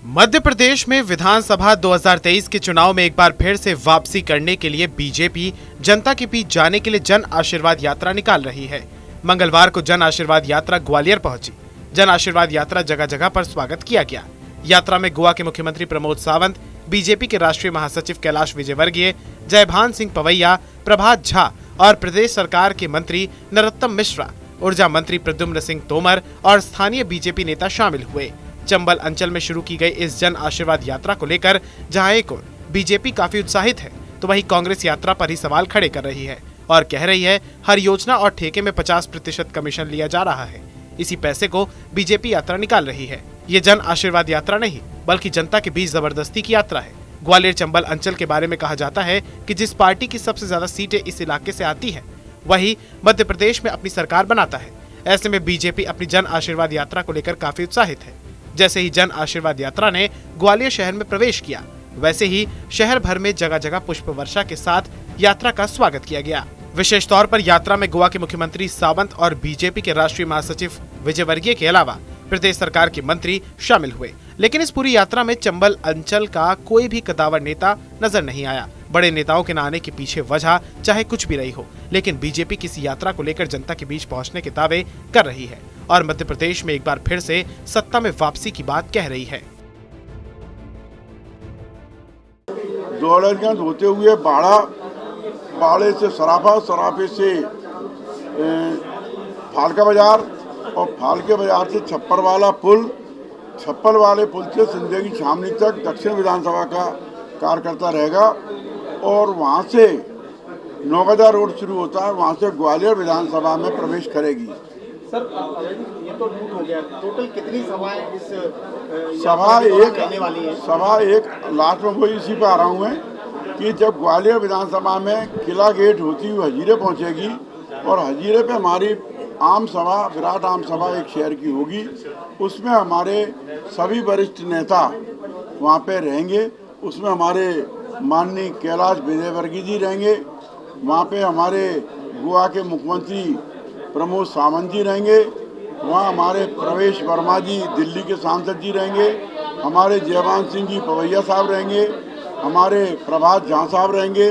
मध्य प्रदेश में विधानसभा 2023 के चुनाव में एक बार फिर से वापसी करने के लिए बीजेपी जनता के बीच जाने के लिए जन आशीर्वाद यात्रा निकाल रही है। मंगलवार को जन आशीर्वाद यात्रा ग्वालियर पहुंची। जन आशीर्वाद यात्रा जगह जगह पर स्वागत किया गया। यात्रा में गोवा के मुख्यमंत्री प्रमोद सावंत, बीजेपी के राष्ट्रीय महासचिव कैलाश विजयवर्गीय, जयभान सिंह पवैया, प्रभात झा और प्रदेश सरकार के मंत्री नरोत्तम मिश्रा, ऊर्जा मंत्री प्रद्युम्न सिंह तोमर और स्थानीय बीजेपी नेता शामिल हुए। चंबल अंचल में शुरू की गई इस जन आशीर्वाद यात्रा को लेकर जहां एक ओर बीजेपी काफी उत्साहित है, तो वहीं कांग्रेस यात्रा पर ही सवाल खड़े कर रही है और कह रही है हर योजना और ठेके में 50% कमीशन लिया जा रहा है। इसी पैसे को बीजेपी यात्रा निकाल रही है। ये जन आशीर्वाद यात्रा नहीं बल्कि जनता के बीच जबरदस्ती की यात्रा है। ग्वालियर चंबल अंचल के बारे में कहा जाता है कि जिस पार्टी की सबसे ज्यादा सीटें इस इलाके से आती है वही मध्य प्रदेश में अपनी सरकार बनाता है। ऐसे में बीजेपी अपनी जन आशीर्वाद यात्रा को लेकर काफी उत्साहित है। जैसे ही जन आशीर्वाद यात्रा ने ग्वालियर शहर में प्रवेश किया, वैसे ही शहर भर में जगह जगह पुष्प वर्षा के साथ यात्रा का स्वागत किया गया। विशेष तौर पर यात्रा में गोवा के मुख्यमंत्री सावंत और बीजेपी के राष्ट्रीय महासचिव विजयवर्गीय के अलावा प्रदेश सरकार के मंत्री शामिल हुए। लेकिन इस पूरी यात्रा में चंबल अंचल का कोई भी कदावर नेता नजर नहीं आया। बड़े नेताओं के न आने के पीछे वजह चाहे कुछ भी रही हो, लेकिन बीजेपी किसी यात्रा को लेकर जनता के बीच पहुंचने के दावे कर रही है और मध्य प्रदेश में एक बार फिर से सत्ता में वापसी की बात कह रही है। दौलतगंज होते हुए बाड़े से सराफा, सराफे से फालका बाजार और फालके बाजार से छप्पर वाला पुल, छप्पर वाले पुल से सिंदगी छावनी तक दक्षिण विधानसभा का कार्यकर्ता रहेगा और वहाँ से नौगदा रोड शुरू होता है, वहाँ से ग्वालियर विधानसभा में प्रवेश करेगी। सर, ये तो लूट हो गया। टोटल कितनी सभाएं इस सभा एक लास्ट में वही इसी पे आ रहा हूँ मैं कि जब ग्वालियर विधानसभा में किला गेट होती हुई हजीरे पहुँचेगी और हजीरे पे हमारी आम सभा, विराट आम सभा एक शहर की होगी, उसमें हमारे सभी वरिष्ठ नेता वहाँ पे रहेंगे। उसमें हमारे माननीय कैलाश विजयवर्गीय जी रहेंगे, वहाँ पे हमारे गोवा के मुख्यमंत्री प्रमोद सावंत जी रहेंगे, वहाँ हमारे प्रवेश वर्मा जी दिल्ली के सांसद जी रहेंगे, हमारे जयभान सिंह जी पवैया साहब रहेंगे, हमारे प्रभात झा साहब रहेंगे,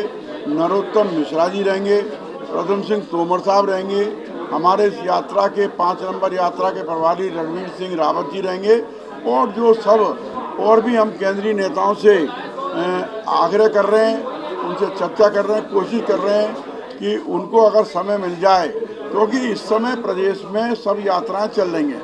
नरोत्तम मिश्रा जी रहेंगे, प्रद्युम्न सिंह तोमर साहब रहेंगे, हमारे इस यात्रा के 5 नंबर यात्रा के प्रभारी रणवीर सिंह रावत जी रहेंगे और जो सब और भी हम केंद्रीय नेताओं से आग्रह कर रहे हैं, उनसे चर्चा कर रहे हैं, कोशिश कर रहे हैं कि उनको अगर समय मिल जाए, क्योंकि इस समय प्रदेश में सब यात्राएं चल रही हैं।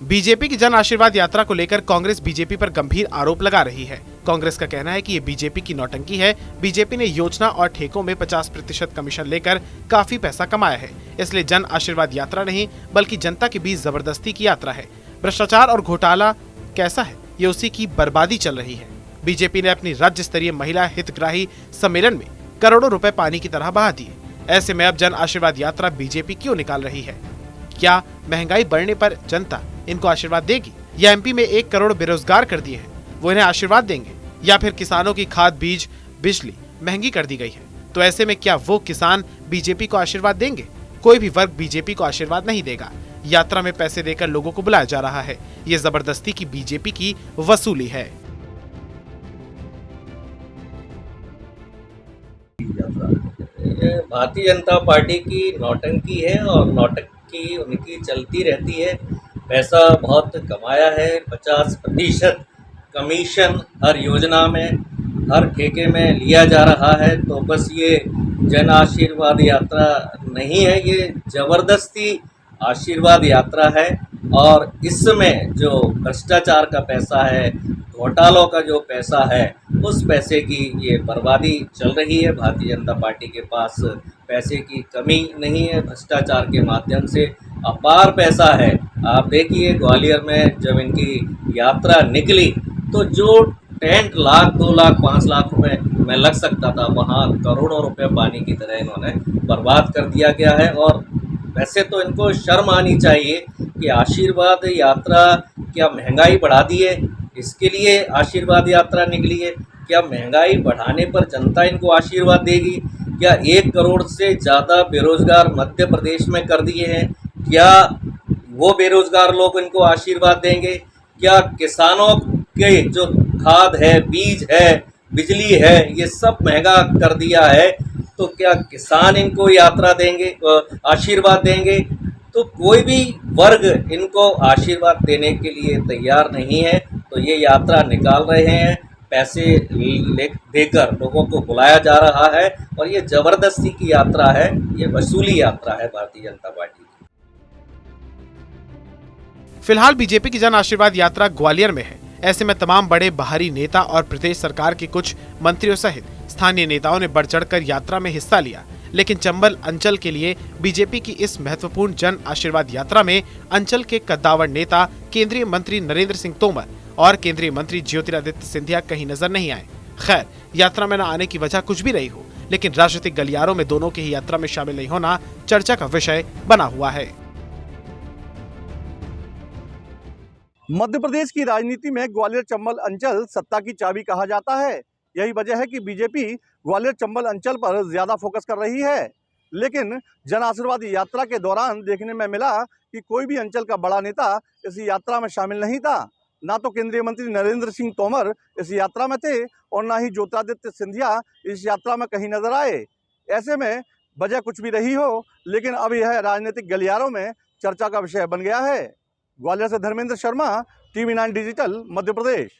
बीजेपी की जन आशीर्वाद यात्रा को लेकर कांग्रेस बीजेपी पर गंभीर आरोप लगा रही है। कांग्रेस का कहना है कि ये बीजेपी की नौटंकी है। बीजेपी ने योजना और ठेकों में 50% कमीशन लेकर काफी पैसा कमाया है, इसलिए जन आशीर्वाद यात्रा नहीं बल्कि जनता के बीच जबरदस्ती की यात्रा है। भ्रष्टाचार और घोटाला कैसा है, ये उसी की बर्बादी चल रही है। बीजेपी ने अपनी राज्य स्तरीय महिला हितग्राही सम्मेलन में करोड़ों रुपए पानी की तरह बहा दिए। ऐसे में अब जन आशीर्वाद यात्रा बीजेपी क्यों निकाल रही है? क्या महंगाई बढ़ने पर जनता इनको आशीर्वाद देगी, या एमपी में 1 करोड़ बेरोजगार कर दिए हैं वो इन्हें आशीर्वाद देंगे, या फिर किसानों की खाद, बीज, बिजली महंगी कर दी गई है, तो ऐसे में क्या वो किसान बीजेपी को आशीर्वाद देंगे? कोई भी वर्ग बीजेपी को आशीर्वाद नहीं देगा। यात्रा में पैसे देकर लोगों को बुलाया जा रहा है। ये जबरदस्ती की बीजेपी की वसूली है। भारतीय जनता पार्टी की नौटंकी है और नौटंकी उनकी चलती रहती है। पैसा बहुत कमाया है, 50% कमीशन हर योजना में, हर ठेके में लिया जा रहा है। तो बस ये जन आशीर्वाद यात्रा नहीं है, ये ज़बरदस्ती आशीर्वाद यात्रा है। और इसमें जो भ्रष्टाचार का पैसा है, घोटालों का जो पैसा है, उस पैसे की ये बर्बादी चल रही है। भारतीय जनता पार्टी के पास पैसे की कमी नहीं है। भ्रष्टाचार के माध्यम से अपार पैसा है। आप देखिए ग्वालियर में जब इनकी यात्रा निकली तो जो टेंट 1 लाख, 2 लाख, 5 लाख रुपए में लग सकता था, वहाँ करोड़ों रुपए पानी की तरह इन्होंने बर्बाद कर दिया गया है। और वैसे तो इनको शर्म आनी चाहिए कि आशीर्वाद यात्रा क्या महंगाई बढ़ा दी है, इसके लिए आशीर्वाद यात्रा निकली है? क्या महंगाई बढ़ाने पर जनता इनको आशीर्वाद देगी? क्या 1 करोड़ से ज़्यादा बेरोजगार मध्य प्रदेश में कर दिए हैं? क्या वो बेरोजगार लोग इनको आशीर्वाद देंगे? क्या किसानों के जो खाद है, बीज है, बिजली है, ये सब महंगा कर दिया है, तो क्या किसान इनको यात्रा देंगे, आशीर्वाद देंगे? तो कोई भी वर्ग इनको आशीर्वाद देने के लिए तैयार नहीं है। तो ये यात्रा निकाल रहे हैं, पैसे देकर लोगों को बुलाया जा रहा है, और ये जबरदस्ती की यात्रा है, ये वसूली यात्रा है भारतीय जनता पार्टी की। फिलहाल बीजेपी की जन आशीर्वाद यात्रा ग्वालियर में है। ऐसे में तमाम बड़े बाहरी नेता और प्रदेश सरकार के कुछ मंत्रियों सहित स्थानीय नेताओं ने बढ़ चढ़कर यात्रा में हिस्सा लिया। लेकिन चंबल अंचल के लिए बीजेपी की इस महत्वपूर्ण जन आशीर्वाद यात्रा में अंचल के कद्दावर नेता केंद्रीय मंत्री नरेंद्र सिंह तोमर और केंद्रीय मंत्री ज्योतिरादित्य सिंधिया कहीं नजर नहीं आए। खैर, यात्रा में न आने की वजह कुछ भी रही हो, लेकिन राजनीतिक गलियारों में दोनों के ही यात्रा में शामिल नहीं होना चर्चा का विषय बना हुआ है। मध्य प्रदेश की राजनीति में ग्वालियर चंबल अंचल सत्ता की चाबी कहा जाता है। यही वजह है कि बीजेपी ग्वालियर चंबल अंचल पर ज्यादा फोकस कर रही है। लेकिन जन आशीर्वाद यात्रा के दौरान देखने में मिला कि कोई भी अंचल का बड़ा नेता इस यात्रा में शामिल नहीं था। ना तो केंद्रीय मंत्री नरेंद्र सिंह तोमर इस यात्रा में थे और ना ही ज्योतिरादित्य सिंधिया इस यात्रा में कहीं नजर आए। ऐसे में वजह कुछ भी रही हो, लेकिन अब यह राजनीतिक गलियारों में चर्चा का विषय बन गया है। ग्वालियर से धर्मेंद्र शर्मा, TV9 डिजिटल, मध्य प्रदेश।